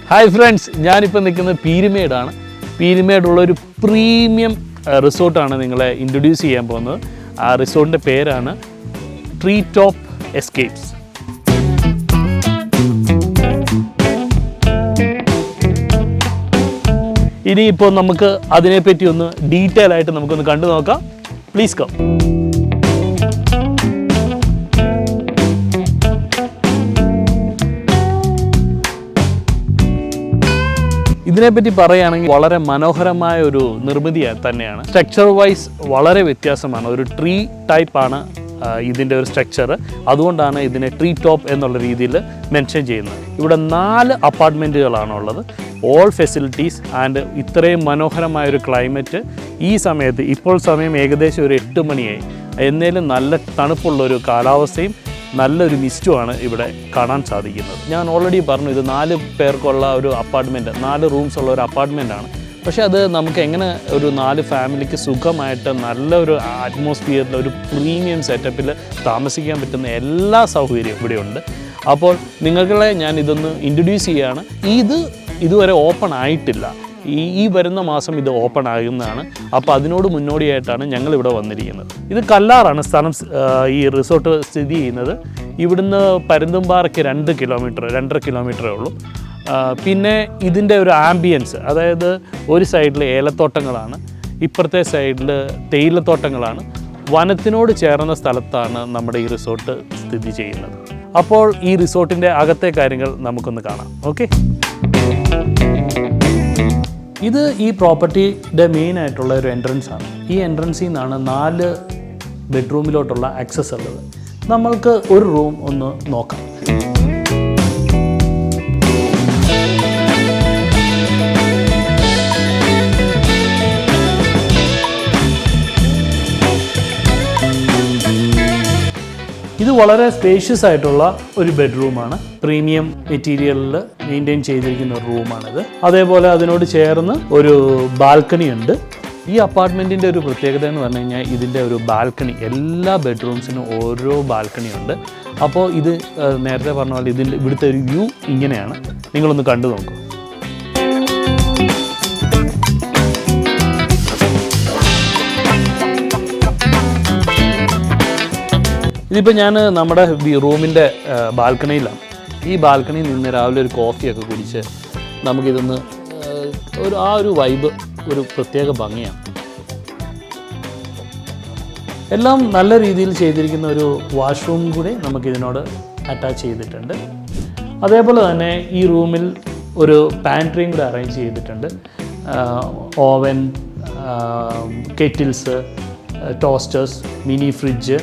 Hi friends, ഞാനിപ്പോൾ നിൽക്കുന്നത് പീരുമേടാണ്. പീരുമേടുള്ളൊരു premium റിസോർട്ടാണ് നിങ്ങളെ ഇൻട്രൊഡ്യൂസ് ചെയ്യാൻ പോകുന്നത്. ആ റിസോർട്ടിൻ്റെ പേരാണ് ട്രീ ടോപ്പ് എസ്കേപ്സ്. ഇനിയിപ്പോൾ നമുക്ക് അതിനെപ്പറ്റി ഒന്ന് ഡീറ്റെയിൽ ആയിട്ട് നമുക്കൊന്ന് കണ്ടു നോക്കാം. Please come. ഇതിനെപ്പറ്റി പറയുകയാണെങ്കിൽ വളരെ മനോഹരമായ ഒരു നിർമ്മിതി തന്നെയാണ്. സ്ട്രക്ചർ വൈസ് വളരെ വ്യത്യാസമാണ്. ഒരു ട്രീ ടൈപ്പാണ് ഇതിൻ്റെ ഒരു സ്ട്രക്ചർ. അതുകൊണ്ടാണ് ഇതിനെ ട്രീ ടോപ്പ് എന്നുള്ള രീതിയിൽ മെൻഷൻ ചെയ്യുന്നത്. ഇവിടെ 4 അപ്പാർട്ട്മെൻറ്റുകളാണുള്ളത്. ഓൾ ഫെസിലിറ്റീസ് ആൻഡ് ഇത്രയും മനോഹരമായൊരു ക്ലൈമറ്റ്. ഈ സമയത്ത് ഇപ്പോൾ സമയം ഏകദേശം ഒരു 8 മണിയായി. എന്നേലും നല്ല തണുപ്പുള്ളൊരു കാലാവസ്ഥയും നല്ലൊരു മിസ്റ്റുമാണ് ഇവിടെ കാണാൻ സാധിക്കുന്നത്. ഞാൻ ഓൾറെഡി പറഞ്ഞു, ഇത് 4 പേർക്കുള്ള ഒരു അപ്പാർട്ട്മെൻറ്റ്, 4 റൂംസ് ഉള്ള ഒരു അപ്പാർട്ട്മെൻറ്റാണ്. പക്ഷേ അത് നമുക്ക് എങ്ങനെ ഒരു 4 ഫാമിലിക്ക് സുഖമായിട്ട് നല്ലൊരു അറ്റ്മോസ്ഫിയറിൽ ഒരു പ്രീമിയം സെറ്റപ്പിൽ താമസിക്കാൻ പറ്റുന്ന എല്ലാ സൗകര്യവും ഇവിടെയുണ്ട്. അപ്പോൾ നിങ്ങളെ ഞാൻ ഇതൊന്ന് ഇൻട്രൊഡ്യൂസ് ചെയ്യുകയാണ്. ഇതുവരെ ഓപ്പൺ ആയിട്ടില്ല. ഈ വരുന്ന മാസം ഇത് ഓപ്പൺ ആകുന്നതാണ്. അപ്പോൾ അതിനോട് മുന്നോടിയായിട്ടാണ് ഞങ്ങളിവിടെ വന്നിരിക്കുന്നത്. ഇത് കല്ലാറാണ് സ്ഥലം. ഈ റിസോർട്ട് സ്ഥിതി ചെയ്യുന്നത് ഇവിടുന്ന് പരുന്തുംപാറയ്ക്ക് 2.5 കിലോമീറ്ററേ ഉള്ളൂ. പിന്നെ ഇതിൻ്റെ ഒരു ആംബിയൻസ്, അതായത് ഒരു സൈഡിൽ ഏലത്തോട്ടങ്ങളാണ്, ഇപ്പുറത്തെ സൈഡിൽ തേയിലത്തോട്ടങ്ങളാണ്. വനത്തിനോട് ചേർന്ന സ്ഥലത്താണ് നമ്മുടെ ഈ റിസോർട്ട് സ്ഥിതി ചെയ്യുന്നത്. അപ്പോൾ ഈ റിസോർട്ടിൻ്റെ അകത്തെ കാര്യങ്ങൾ നമുക്കൊന്ന് കാണാം. ഓക്കെ, ഇത് ഈ പ്രോപ്പർട്ടിയുടെ മെയിൻ ആയിട്ടുള്ള ഒരു എൻട്രൻസ് ആണ്. ഈ എൻട്രൻസിൽ നിന്നാണ് 4 ബെഡ്റൂമിലോട്ടുള്ള ആക്സസ് ഉള്ളത്. നമ്മൾക്ക് ഒരു റൂം ഒന്ന് നോക്കാം. ഇത് വളരെ സ്പേഷ്യസ് ആയിട്ടുള്ള ഒരു ബെഡ്റൂമാണ്. പ്രീമിയം മെറ്റീരിയലിൽ മെയിൻറ്റെയിൻ ചെയ്തിരിക്കുന്ന ഒരു റൂമാണിത്. അതേപോലെ അതിനോട് ചേർന്ന് ഒരു ബാൽക്കണി ഉണ്ട്. ഈ അപ്പാർട്ട്മെൻറ്റിൻ്റെ ഒരു പ്രത്യേകത എന്ന് പറഞ്ഞു കഴിഞ്ഞാൽ ഇതിൻ്റെ ഒരു ബാൽക്കണി, എല്ലാ ബെഡ്റൂംസിനും ഓരോ ബാൽക്കണി ഉണ്ട്. അപ്പോൾ ഇത് നേരത്തെ പറഞ്ഞ പോലെ ഇവിടുത്തെ ഒരു വ്യൂ ഇങ്ങനെയാണ്. നിങ്ങളൊന്ന് കണ്ടു നോക്കൂ. ഇതിപ്പോൾ ഞാൻ നമ്മുടെ റൂമിൻ്റെ ബാൽക്കണിയിലാണ്. ഈ ബാൽക്കണിയിൽ നിന്ന് രാവിലെ ഒരു കോഫിയൊക്കെ കുടിച്ച് നമുക്കിതൊന്ന് ആ ഒരു വൈബ് ഒരു പ്രത്യേക ഭംഗിയാണ്. എല്ലാം നല്ല രീതിയിൽ ചെയ്തിരിക്കുന്ന ഒരു വാഷ്റൂം കൂടി നമുക്കിതിനോട് അറ്റാച്ച് ചെയ്തിട്ടുണ്ട്. അതേപോലെ തന്നെ ഈ റൂമിൽ ഒരു പാൻട്രിയും കൂടെ അറേഞ്ച് ചെയ്തിട്ടുണ്ട്. ഓവൻ, കെറ്റിൽസ്, ടോസ്റ്റേഴ്സ്, മിനി ഫ്രിഡ്ജ്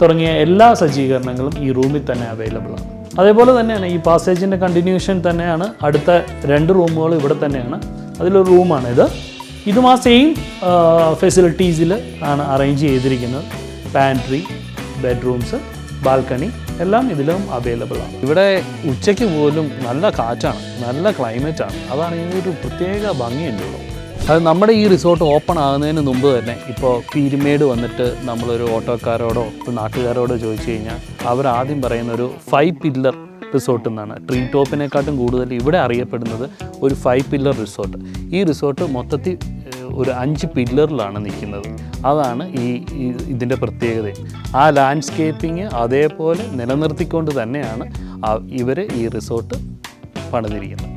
തുടങ്ങിയ എല്ലാ സജ്ജീകരണങ്ങളും ഈ റൂമിൽ തന്നെ അവൈലബിൾ ആണ്. അതേപോലെ തന്നെയാണ് ഈ പാസേജിൻ്റെ കണ്ടിന്യൂഷൻ തന്നെയാണ് അടുത്ത 2 റൂമുകൾ ഇവിടെ തന്നെയാണ്. അതിലൊരു റൂമാണ് ഇത്. ഇതും ആ സെയിം ഫെസിലിറ്റീസിൽ ആണ് അറേഞ്ച് ചെയ്തിരിക്കുന്നത്. പാൻട്രി, ബെഡ്റൂംസ്, ബാൽക്കണി എല്ലാം ഇതിലും അവൈലബിൾ ആണ്. ഇവിടെ ഉച്ചയ്ക്ക് പോലും നല്ല കാറ്റാണ്, നല്ല ക്ലൈമറ്റാണ്. അതാണ് ഇതിനൊരു പ്രത്യേക ഭംഗിയുള്ളൂ. അത് നമ്മുടെ ഈ റിസോർട്ട് ഓപ്പൺ ആകുന്നതിന് മുമ്പ് തന്നെ ഇപ്പോൾ പീരുമേട് വന്നിട്ട് നമ്മളൊരു ഓട്ടോക്കാരോടോ നാട്ടുകാരോടോ ചോദിച്ചു കഴിഞ്ഞാൽ അവരാദ്യം പറയുന്ന ഒരു 5 പില്ലർ റിസോർട്ട് എന്നാണ്. ട്രീ ടോപ്പിനെക്കാട്ടും കൂടുതൽ ഇവിടെ അറിയപ്പെടുന്നത് ഒരു 5 പില്ലർ റിസോർട്ട്. ഈ റിസോർട്ട് മൊത്തത്തിൽ ഒരു 5 പില്ലറിലാണ് നിൽക്കുന്നത്. അതാണ് ഇതിൻ്റെ പ്രത്യേകത. ആ ലാൻഡ്സ്കേപ്പിങ് അതേപോലെ നിലനിർത്തിക്കൊണ്ട് തന്നെയാണ് ഇവർ ഈ റിസോർട്ട് പണിതിരിക്കുന്നത്.